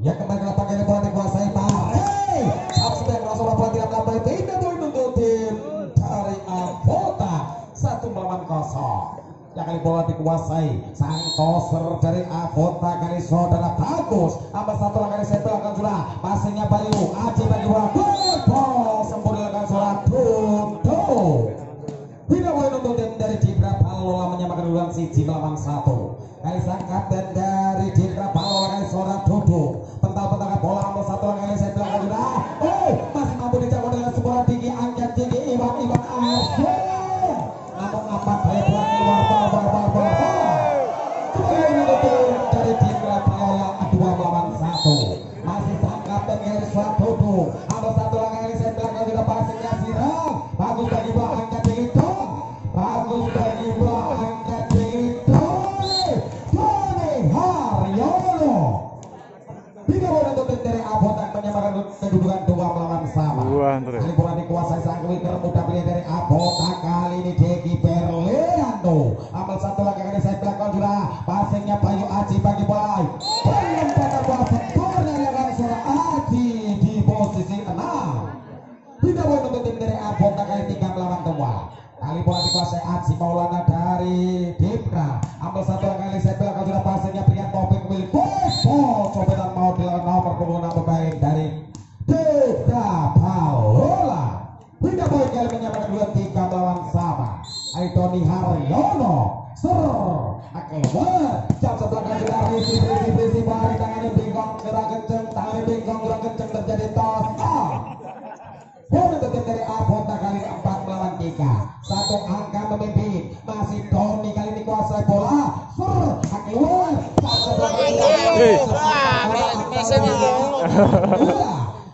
Ya kembali ke lapangan yang bola dikuasai Pare. Subscribe langsung laporan tidak melampaui tidak boleh nunggu tim dari Avota 1-0. Ya kali bola dikuasai Santoser dari Avota kali saudara bagus. Ambil satu langkah saya belakang sudah passingnya Bayu Aji bagi bola gol sempurna dengan suara Dodo. Tidak boleh nunggu tim dari Dibra Palola menyamakan duluan 1-1. Kali sang kapten dari Dibra Palola kali saudara Dodo. Pental-pental bola ambil satu langkah saya belakang sudah. Masih mampu dijangkau dengan sebuah tinggi angkat tinggi Iwan Arso. Namun apa daya bola keluar bola. Kembali menutup dari Dibra Palola 2-1. Masih sang kapten dari saudara Dodo. Ambil satu langkah saya belakang sudah passingnya Sirang. Bagus bagi bola angkat tinggi dong. Bagus bagi bola angkat tinggi Tony Haryono. Tidak boleh tutup dari Avota menyamakan kedudukan 2-2. Kali bola dikuasai sang winger muda pilih dari Avota kali ini Deki Berliando. Ambil satu langkah kali saya belakang sudah passingnya Bayu Aji bagi bola. Belum pada bola sempurna dengan suara Aji di posisi 6. Tidak boleh tutup dari Avota kali 3-2. Kali bola dikuasai Aji Maulana dari Dibra. Ambil satu kali saya belakang sudah passingnya berikan topik milik Bobo. Cobetan mau dilakukan nomor penggunaan pemain dari Dibra Palola. Tidak boleh kali menyamakan 2-3 Tony Haryono keluar jam sebelah kali sudah risi bari tangannya bingkong gerak kenceng tangannya bingkong gerak kenceng terjadi tos. Bola tetap dari Avota kali 4-3. Satu angka memimpin. Masih Tony kali ini kuasai bola. Keluar.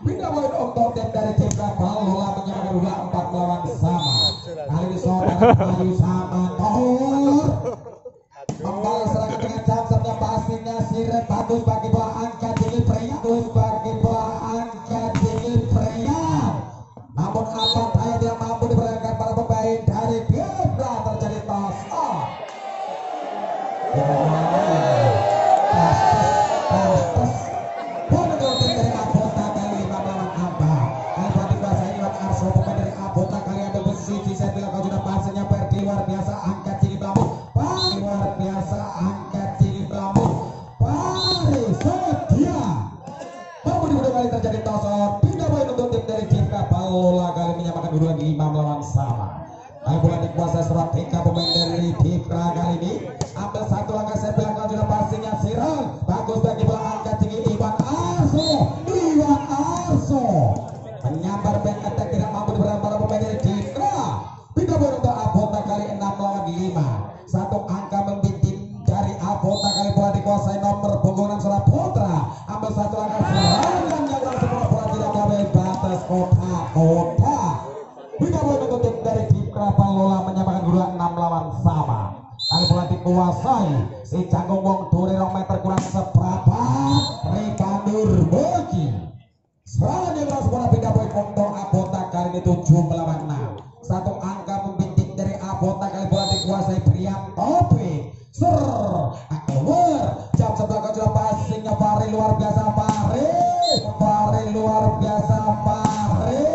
Pindah poin untuk tim dari Dibra Palola menyamakan 4-1. Kali ini saudara Bayu sama Tor. Kembali serangan dengan jam-jamnya pastinya Siren bagus bagi bola angkat tinggi pria. Bagus bagi bola angkat tinggi pria. Namun apa daya tidak mampu diperagakan para pemain dari Dibra terjadi toss off. Bola golden dari Avota kali 5-4. Kali bola dikuasai Iwan Arso pemain dari Avota kali ambil posisi saya bilang kau sudah pasnya Perdi luar biasa angkat tinggi bambu. Luar biasa angkat tinggi bambu. Pari setia. Mampu dibunuh kali terjadi toss off. Tidak boleh untuk tim dari Dibra Palola kali menyamakan kedudukan 5-1. Kali bola dikuasai surat TK pemain dari Dibra kali ini. Ambil satu langkah saya belakang sudah passingnya Sirang. Bagus bagi bola angkat tinggi Iwan Arso. Menyambar back attack tidak mampu diberang para pemain dari Dibra. Tidak boleh untuk Avota kali 6-5. Satu angka membimbing dari Avota kali bola dikuasai nomor punggungan Surabaya Putra. Ambil satu langkah serangan yang langsung bola tidak melalui batas kota. Tidak boleh menutup dari Dibra Palola menyamakan kedudukan 6-1. Kali bola dikuasai si Canggung Wong Duri 2 meter kurang seberapa Rika Nurbogi. Serangan yang langsung bola pindah poin untuk Avota kali ini 7-6. Satu angka membimbing dari Avota kali bola dikuasai Brian Topik. Keluar jam sebelah kau sudah passingnya Pari luar biasa Pari luar biasa Pari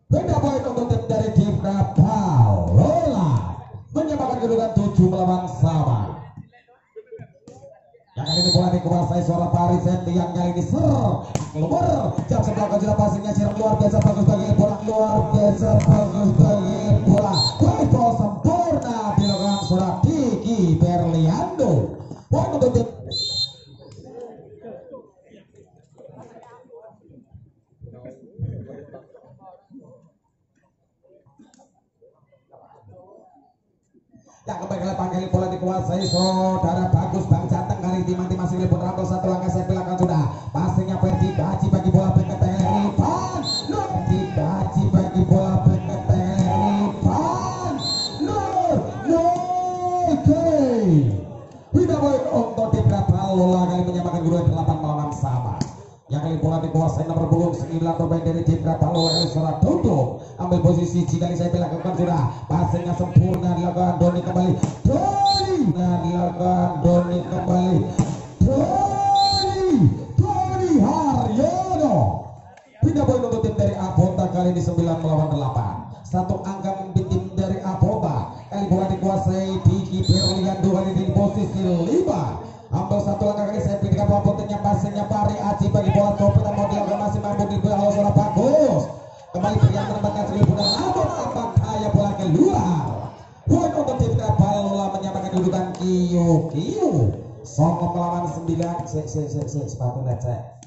beda poin untuk tim dari Dibra Palola menyamakan kedudukan 7-1. Yang kali ini bola dikuasai suara Paris yang kali ini keluar jam sebelah kejala passingnya Cirem luar biasa bagus bagi bola luar biasa bagus bagi bola gol sempurna dilakukan suara Diki Berliando poin untuk tim yang kembali ke lapangan bola dikuasai saudara bagus Bang Jateng kali timang masih liput Rambut satu langkah saya belakang sudah passingnya Ferdi Gaji bagi bola berketeng Rifan Ferdi Gaji bagi bola berketeng Rifan tidak baik untuk diberapa Lola kali menyamakan guru 8 melawan sama yang kali bola dikuasai nomor punggung 9 pemain dari tim Lola kali suara duduk ambil posisi jika saya lakukan sudah passingnya sempurna dilakukan Doni kembali Doni Haryono tidak boleh untuk tim dari Abota kali ini 9 melawan 8 satu angka membimbing tim dari Abota kali bola dikuasai Diki Berliando kali di posisi 5 ambil satu langkah kali saya pilihkan bola potennya passingnya Pari Aji bagi bola Topet mau dilakukan masih mampu dibelah suara bagus kembali pria menempatkan seribu dan namun tampak kaya bola keluar poin untuk tim Lola menyamakan kedudukan Kiyo Songo melawan 9 sepatu lecek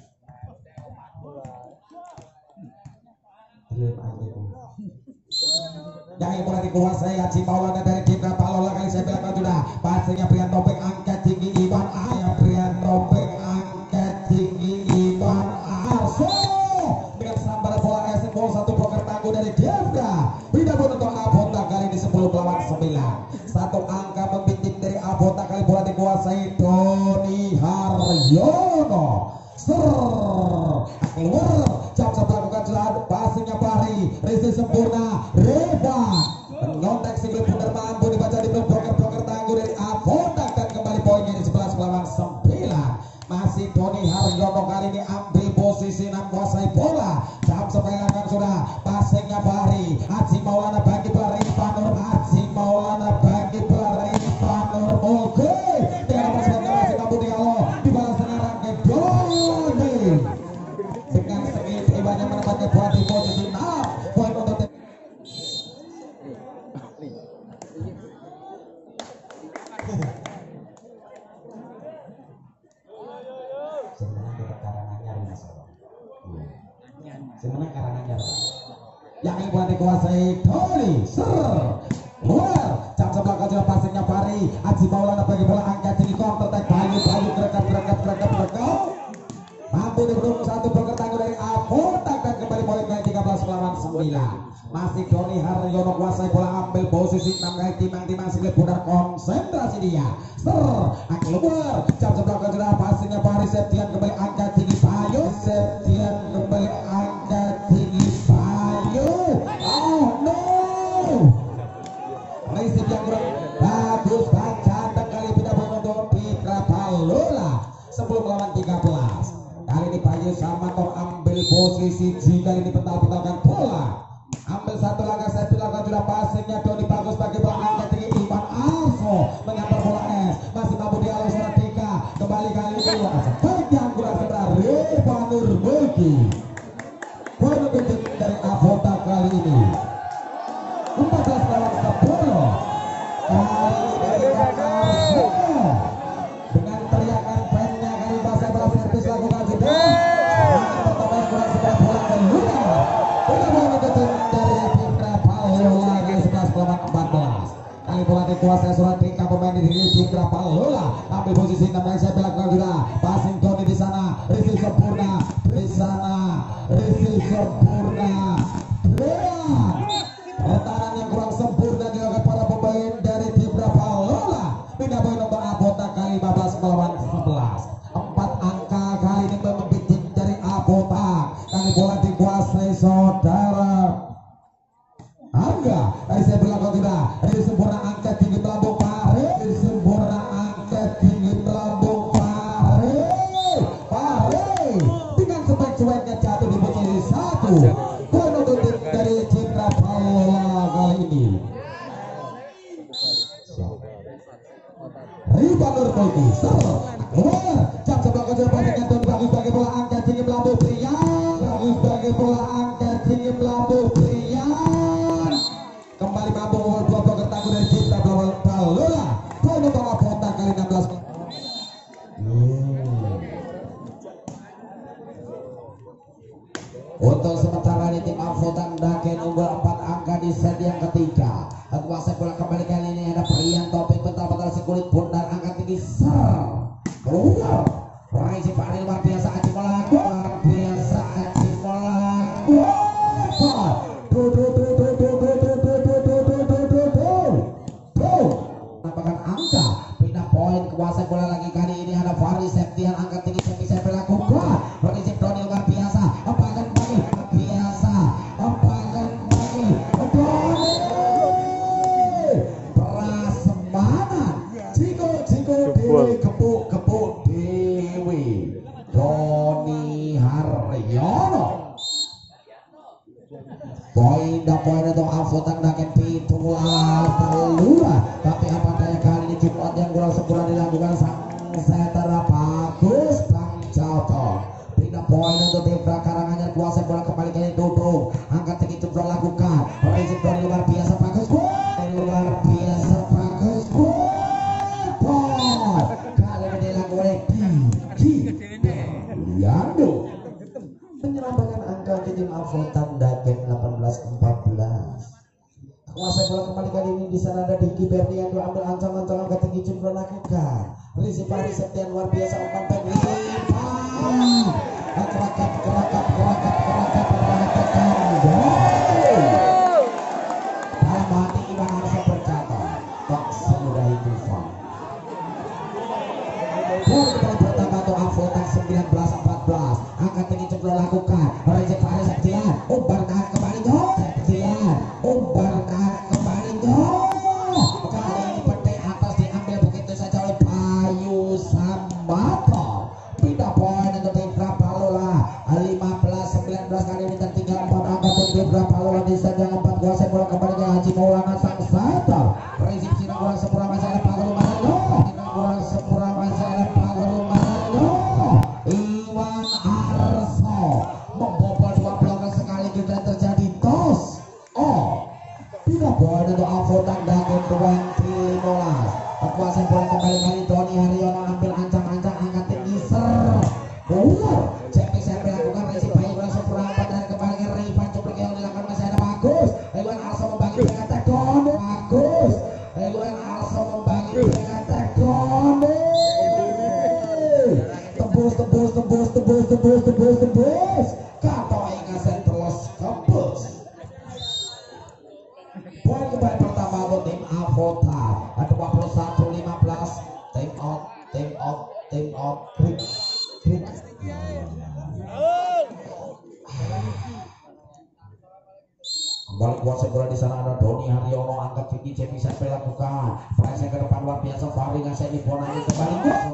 yang bola dikuasai Haji Maulana dari tim Lola kali saya belakang sudah passingnya Prian Topeng angkat tinggi Iwan Ayah Prian Topeng angkat tinggi Iwan Arso dengan sambar bola SM satu poker tangguh dari Devra tidak pun untuk Abota kali ini 10 melawan 9 satu angka membimbing dari Abota kali bola dikuasai Doni Haryono keluar jam sebelah bukan jalan passingnya Pari Rizky sempurna Reva menyontek single putar mampu dibaca di broker tangguh dari Abota dan kembali poinnya di 11 melawan 9 masih Doni Haryono kali ini ambil posisi dan kuasai bola jam sepelakan sudah passingnya Pari Haji Maulana bagi bola Rifanur Haji Maulana bagi bola Rifanur oke dengan persiapkan masih mampu dialog dibalas sekarang ke Doni dengan segini hebatnya menempatkan bola di posisi 6 poin untuk tim sebenarnya karangannya yang ini bola dikuasai Doni keluar jam sebelah kacau passingnya Fari Haji Maulana bagi bola angkat tinggi counter attack Bayu gerak mampu dibendung satu poker tangguh dari Abota dan kembali poin kali 13 melawan 9 masih Doni Haryono kuasai bola ambil posisi 6 kali timang silih putar konsentrasi dia keluar jam sebelah kacau passingnya Fari Septian kembali angkat tinggi Bayu Septian kembali angkat tinggi Bayu oh no risik yang kurang bagus baca kali tidak boleh untuk Pitra Lola 10 melawan 13 kali ini Bayu Samanto ambil posisi G kali ini pental-pentalkan bola ambil satu langkah saya bilang sudah passingnya Doni bagus bagi bola angkat tinggi Ivan Arso mengantar bola S masih mampu dialog suara Dika kembali kali ini baik yang kurang sebelah Reva Nurmulki poin lebih dari Abota kali ini 14 lawan 10 kali ini Arso dengan teriakan fansnya kali bahasa servis lakukan sudah pertama kurang sebelah bola keluar udah bola dari Pitra Lola kali 11 melawan 14 kali bola dikuasai surat Dika pemain di Pitra Lola ambil posisi 6 yang saya belakang sudah passing Doni di sana Rizky sempurna di sana Rizky sempurna pertahanan yang kurang sempurna dilakukan para pemain dari Pitra Lola pindah poin untuk Abota kali 15 melawan 11 4 angka kali ini membimbing dari Abota kali bola dikuasai saudara Angga kali saya belakang tidak ini sempurna angkat tinggi melambung Pare ini sempurna angkat tinggi melambung Pare dengan sebaik-sebaiknya jatuh di posisi 1 poin untuk tim dari Citra Lola kali ini Riva Nurmulki keluar jam sebelah kejauhan Untuk sementara di tim Avotan Daken unggul 4 angka di set yang ketiga. Kuasa bola kembali kali ini ada Prian topik betal-betal sekulit bundar angkat tinggi ser. Keluar. Raisi Pak luar biasa Aji Molak. Luar biasa Aji Molak. Nampakkan angka pindah poin kuasa bola lagi kali ini ada Faris Septian angkat tinggi bisa berlakukan. Raisi Doni luar biasa. Apakah kembali biasa. Apakah kembali Prasmanan. Jiko Dewi kepuk Dewi. Doni Haryono. Poin untuk Avotan Daken Pitulah Telura. Tapi apa daya kali ini Jumat yang kurang sempurna dilakukan sang setara bagus Bang Jatuh. Pindah poin untuk Devra Karanganyar kuasa bola kembali kali duduk. Angkat tinggi Jumlah lakukan. Rezim dari luar biasa bagus. Luar biasa bagus. Kali ini dilakukan oleh Yando. Menyelamatkan angka di tim Avotan Daken 18-14. Kuasa bola kembali kali ini di sana ada Diki Berni yang ambil ancang-ancang angka tinggi Jumlah lakukan. Rizky Paris Septian luar biasa umpan pendek. Kerakap. Dalam hati Iwan harus berkata, tak semudah itu Pak. Poin pertama untuk Avotan 19-14. Angkat tinggi Jumlah lakukan. Rizky Paris Septian umpan tahan kembali Septian umpan tahan kembali kali ini petik atas diambil begitu saja oleh Bayu Sambato. Pindah poin untuk tim Rapalola 15-19. Kali ini tertinggal 4 angka tim Rapalola di set yang 4. Kuasa bola kembali ke Haji Maulana sang setter. Rezim Sinang kurang sempurna masih ada Pak Lumano. Kurang sempurna masih ada Pak Lumano. Iwan Arso membobol 2 blok sekaligus dan terjadi tos. Pindah poin untuk Avotan Daken 20-15. Kuasa bola kembali kali Doni Haryono ambil ancang-ancang angkat tinggi ser. Keluar. Cepi saya melakukan resi bayi kurang sempurna dan kembali ke Rifan Cuplik yang dilakukan masih ada bagus. Iwan Arso membagi dengan tekon. Bagus. Iwan Arso membagi dengan tekon. Tebus. Kato ingasan terus kebus. Poin kembali pertama untuk tim Avotan 21-15. Time out. Krik. Kembali kuasa bola di sana ada Doni Haryono angkat tinggi Cepi sampai lakukan. Pressing ke depan luar biasa. Fahri Ngaseni Bonani kembali.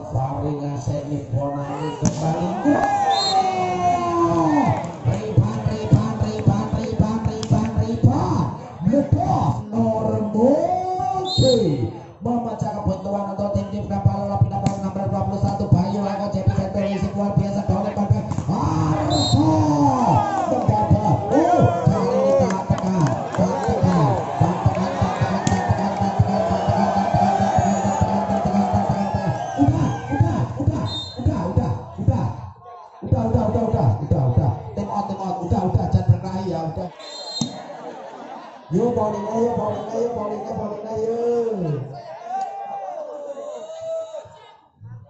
Membaca kebutuhan untuk tim Rapalola pindah poin nomor 21 Bayu angkat Cepi sampai isi luar biasa Doni Bambang Arso membobol. Kali ini tak tekan. Udah. Tim out. Udah, jangan berkelahi ya, udah. Yuk, bowling ayo.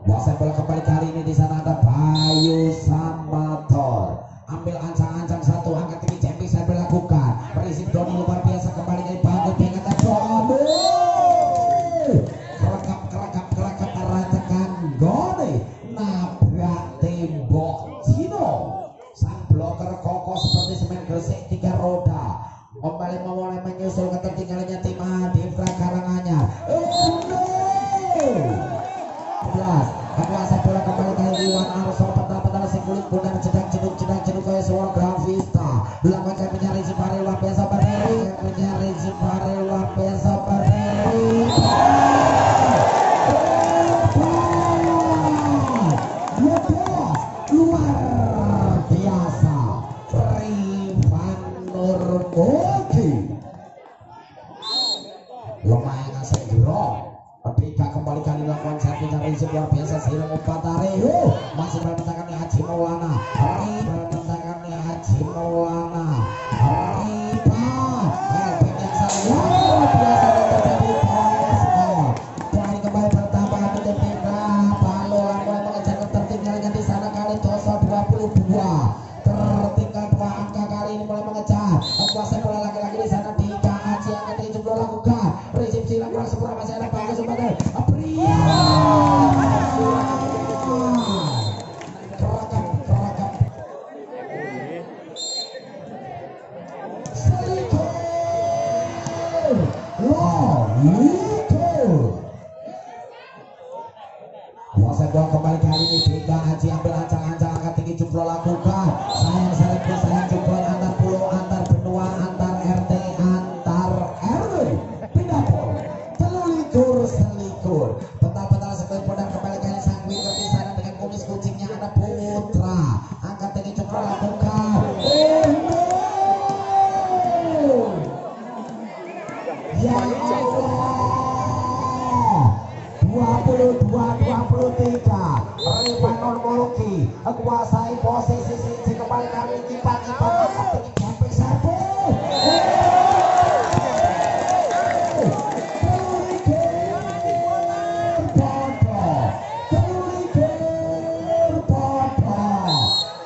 Kuasa bola kembali kali ini di sana ada Bayu Sambator. Ambil ancang-ancang satu angkat tinggi Cepi saya berlakukan. Berisik Doni luar biasa kembali dari bagus dengan Doni. Kerakap arah tekan Doni. Nabrak tembok Cino. Sang bloker kokoh seperti semen gresik 3 roda. Kembali memulai menyusul ketertinggalannya tim Devra Karanganyar. Kuasa bola kembali kali Iwan Arso petang sekulit bundar cedang ceduk kayak seorang grafista. Dilakukan saya punya Rezi Pare luar biasa berdiri. Luar biasa Rifan Nurmudi. Lumayan ngasih jerok. Ketika kembali kali lakukan satu dari luar biasa Silung Umpat Areo masih bertentangan dengan Haji Maulana. Bertentangan dengan Haji Aji Maulana Ripa yang sangat luar biasa dan terjadi poin. Poin kembali bertambah menjadi berapa? Lola mulai mengejar ketertinggalan di sana kali Doso 22 tertinggal 2 angka kali ini mulai mengejar kuasai bola lagi-lagi di sana di Aji yang ketika jumlah lakukan prinsip silang kurang sempurna masih ada bagus sebagai pria kerakam Selikur kuasai bola kembali kali ini Bika Aji ambil ancang-ancang angkat tinggi jumlah lakukan sayang selebih sayang jumlah antar pulau antar benua antar RT antar RW pindah pol telulikur selikur betal-betal sebagai podang kembali kali sang winger di sana dengan kumis kucingnya ada Putra angkat tinggi jumlah lakukan ya Allah 22-23 Rifanul Muluki kuasai posisi sisi kembali kali kipan-kipan angkat tinggi camping serbu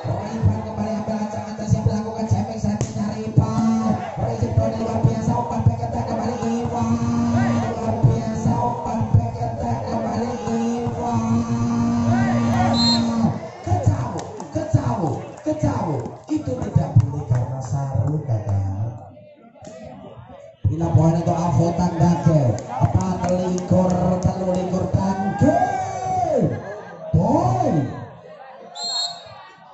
Rifan kembali ambil ancang-ancang siap melakukan camping serbunya Rifan Rizky Doni luar biasa umpan beketek kembali Iwan luar biasa umpan beketek kembali Iwan kejauh itu tidak boleh karena sarung kakak bila poin itu avotan dake apa telulikur dan poin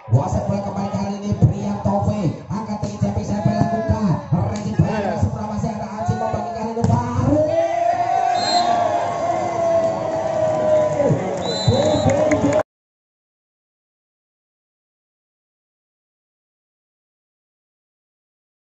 wasit bola kembali kali ini Brian Taufik angkat tinggi jemping sampai lakukan Rezi Bayar semua masih ada Aji membagi kali ini baru